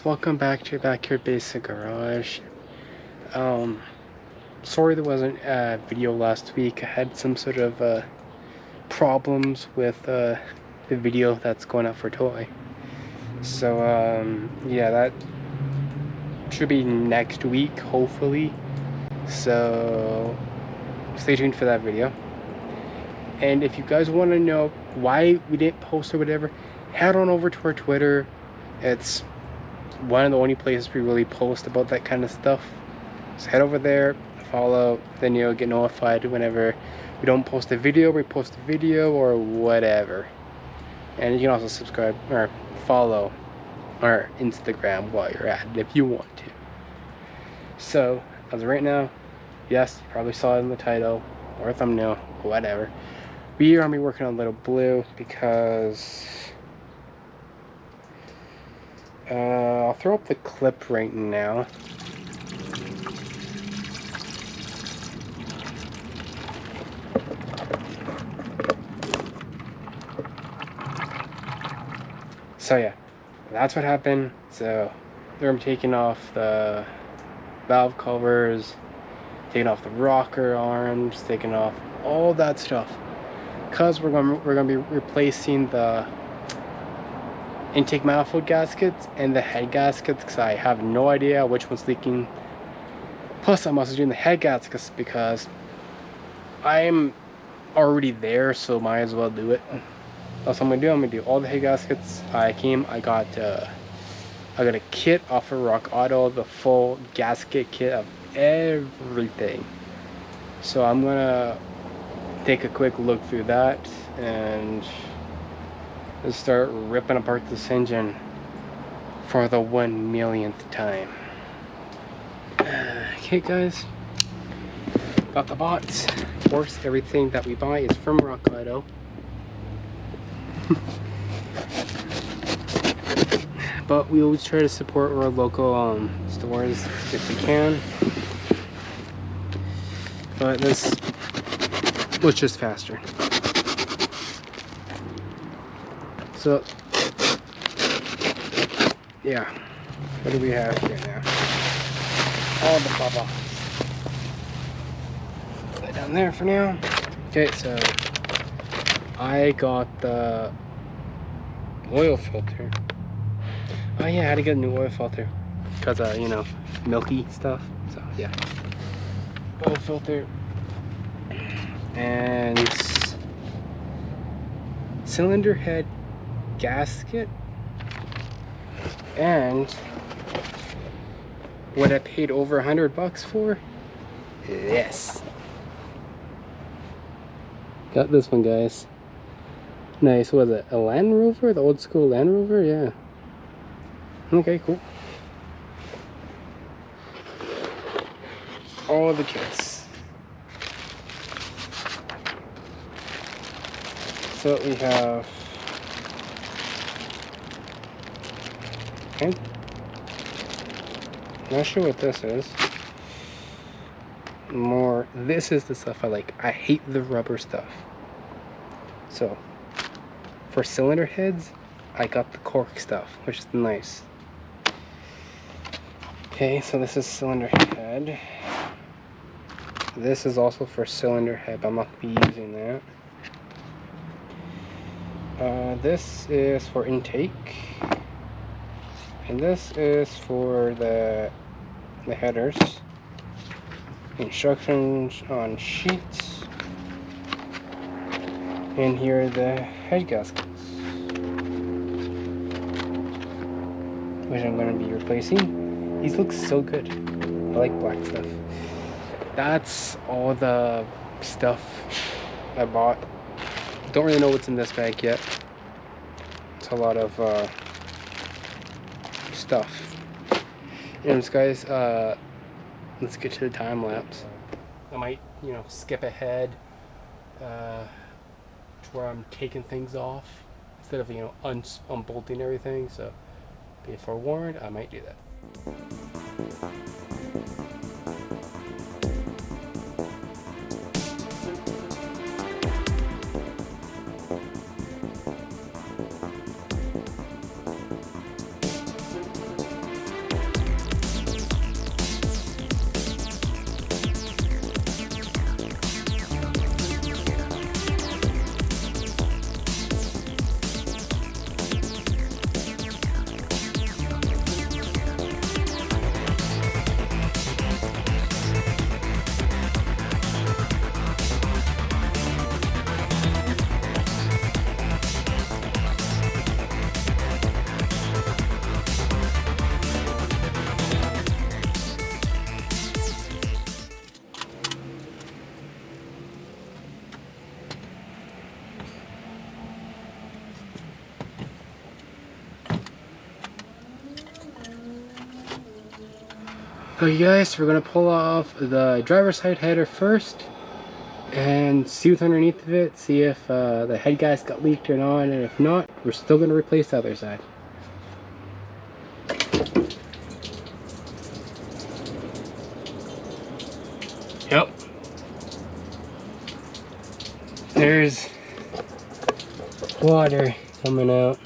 welcome back to Backyard Basic Garage. Sorry there wasn't a video last week. I had some sort of problems with the video that's going up for toy. So yeah, that should be next week, hopefully. So stay tuned for that video. And if you guys want to know why we didn't post or whatever, head on over to our Twitter. It's one of the only places we really post about that kind of stuff. So head over there, follow, then you'll get notified whenever we don't post a video, we post a video or whatever. And you can also subscribe or follow our Instagram while you're at it if you want to. So as of right now, yes, you probably saw it in the title or thumbnail, whatever. We are going to be working on Little Blue because I'll throw up the clip right now. So yeah, that's what happened. So they're taking off the valve covers, taking off the rocker arms, taking off all that stuff, because we're gonna be replacing the intake manifold gaskets and the head gaskets, because I have no idea which one's leaking. Plus I'm also doing the head gaskets because I'm already there, so might as well do it. That's what I'm gonna do all the head gaskets. I got a kit off of Rock Auto, the full gasket kit of everything. So I'm gonna take a quick look through that and just start ripping apart this engine for the 1,000,000th time. Okay guys, got the box. Of course, everything that we buy is from Rock Auto. But we always try to support our local stores if we can. But this was just faster. So yeah, what do we have here now? All the bubble. Put that down there for now. Okay, so I got the oil filter. Oh yeah, I had to get a new oil filter because you know, milky stuff. So yeah, oil filter and cylinder head gasket, and what I paid over $100 for. Yes, got this one, guys. Nice. Was it a Land Rover? The old school Land Rover? Yeah. Okay, cool. All the kits. So we have, okay, not sure what this is. More, this is the stuff I like. I hate the rubber stuff. So for cylinder heads, I got the cork stuff, which is nice. Okay, so this is cylinder head. This is also for cylinder head, but I'm not going to be using that. This is for intake. And this is for the headers. Instructions on sheets. And here are the head gaskets, which I'm going to be replacing. These look so good. I like black stuff. That's all the stuff I bought. Don't really know what's in this bag yet. It's a lot of stuff. Anyways guys, let's get to the time lapse. I might, you know, skip ahead to where I'm taking things off instead of, you know, unbolting everything. So be forewarned, I might do that. Okay guys, we're gonna pull off the driver's side header first and see what's underneath of it, see if the head gas got leaked or not, and if not, we're still gonna replace the other side. Yep. There's water coming out.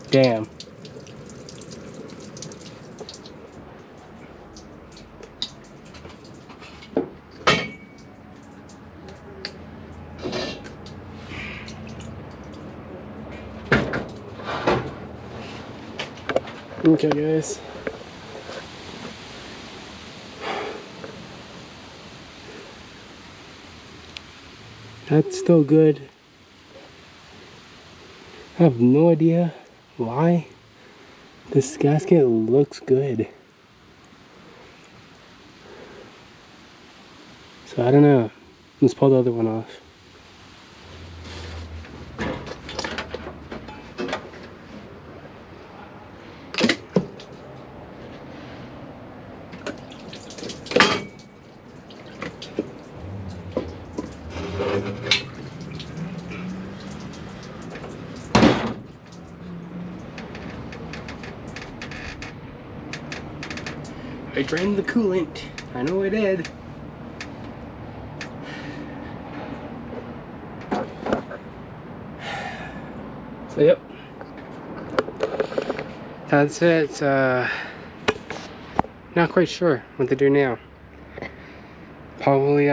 Damn. Okay guys. That's still good. I have no idea why this gasket looks good. So I don't know. Let's pull the other one off. I drained the coolant. I know I did. So yep. That's it. Not quite sure what to do now. Probably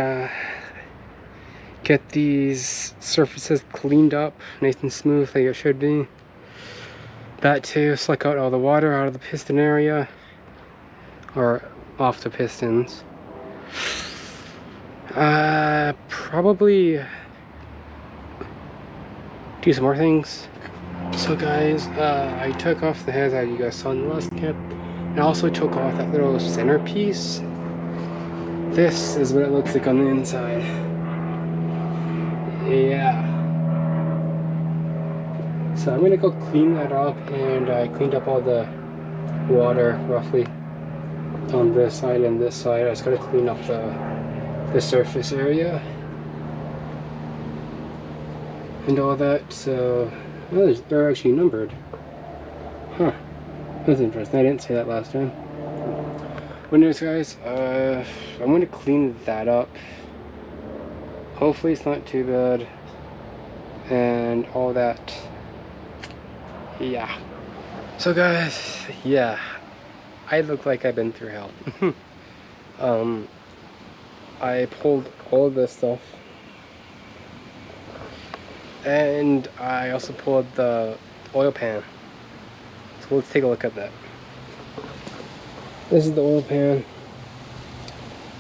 get these surfaces cleaned up nice and smooth like it should be. That too, slick out all the water out of the piston area. Or off the pistons. Probably do some more things. So guys, I took off the heads that you guys saw in the last clip, and also took off that little centerpiece. This is what it looks like on the inside. Yeah. So I'm gonna go clean that up, and I cleaned up all the water roughly on this side and this side. I just gotta clean up the surface area and all that. So oh, they're actually numbered. Huh, that's interesting. I didn't say that last time. Well anyways guys, I'm gonna clean that up. Hopefully it's not too bad and all that. Yeah. So guys, yeah, I look like I've been through hell. I pulled all of this stuff, and I also pulled the oil pan. So let's take a look at that. This is the oil pan,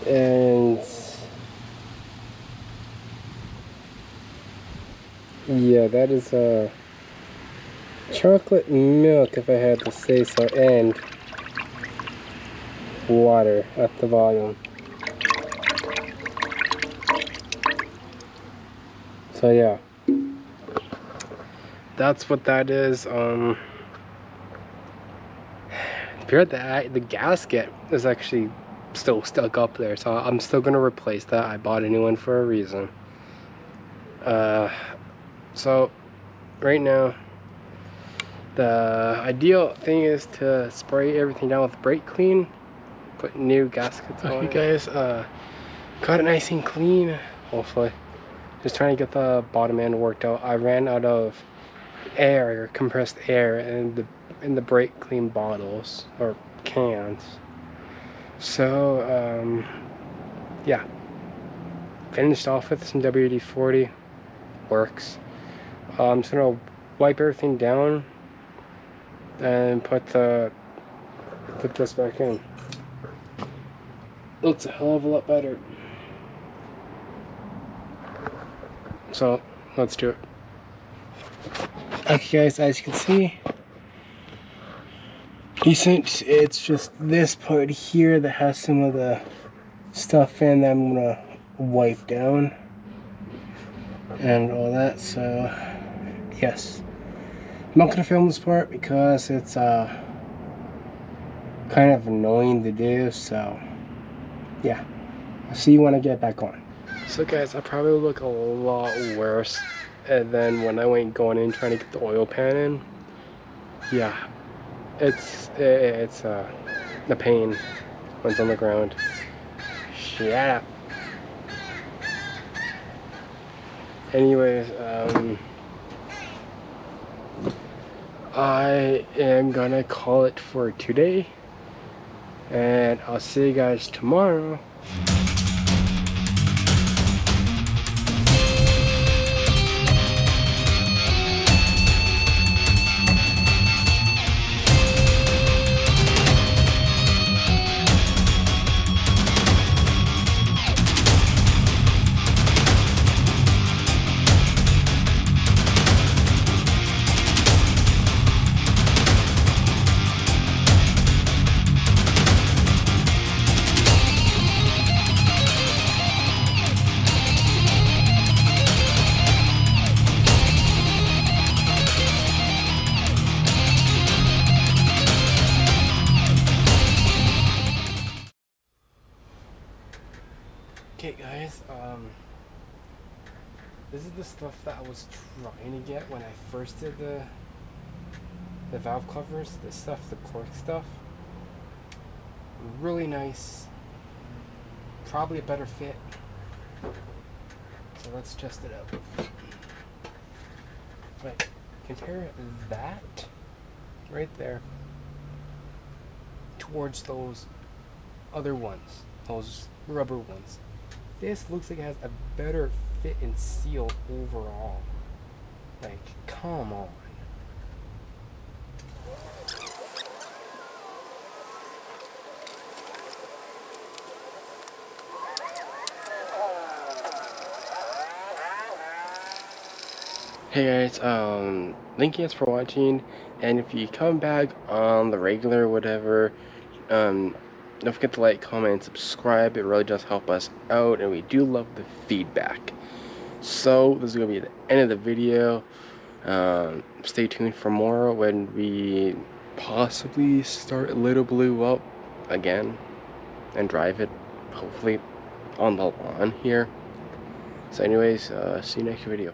and yeah, that is chocolate milk, if I had to say so, and water at the volume. So yeah, that's what that is. The gasket is actually still stuck up there, so I'm still gonna replace that. I bought a new one for a reason. So right now, the ideal thing is to spray everything down with brake clean, put new gaskets on. Okay guys, got it nice and clean, hopefully. Just trying to get the bottom end worked out. I ran out of air, compressed air, in the brake clean bottles or cans. So yeah, finished off with some WD-40. Works. I'm just gonna wipe everything down and put this back in. Looks a hell of a lot better. So let's do it. Okay guys, as you can see, decent. It's just this part here that has some of the stuff in that I'm gonna wipe down and all that. So yes, I'm not gonna film this part because it's kind of annoying to do, so yeah, I'll see you when I get back on. So guys, I probably look a lot worse than when I went going in trying to get the oil pan in. Yeah, it's a pain when it's on the ground. Shut up. Anyways, I am gonna call it for today, and I'll see you guys tomorrow. Okay guys, this is the stuff that I was trying to get when I first did the valve covers. This stuff, the cork stuff, really nice, probably a better fit. So let's test it out. Like, compare that right there towards those other ones, those rubber ones. This looks like it has a better fit and seal overall. Like, come on. Hey guys, thank you guys for watching, and if you come back on the regular whatever, don't forget to like, comment, and subscribe. It really does help us out, and we do love the feedback. So this is gonna be the end of the video. Stay tuned for more when we possibly start Little Blue up again and drive it, hopefully on the lawn here. So anyways, see you next video.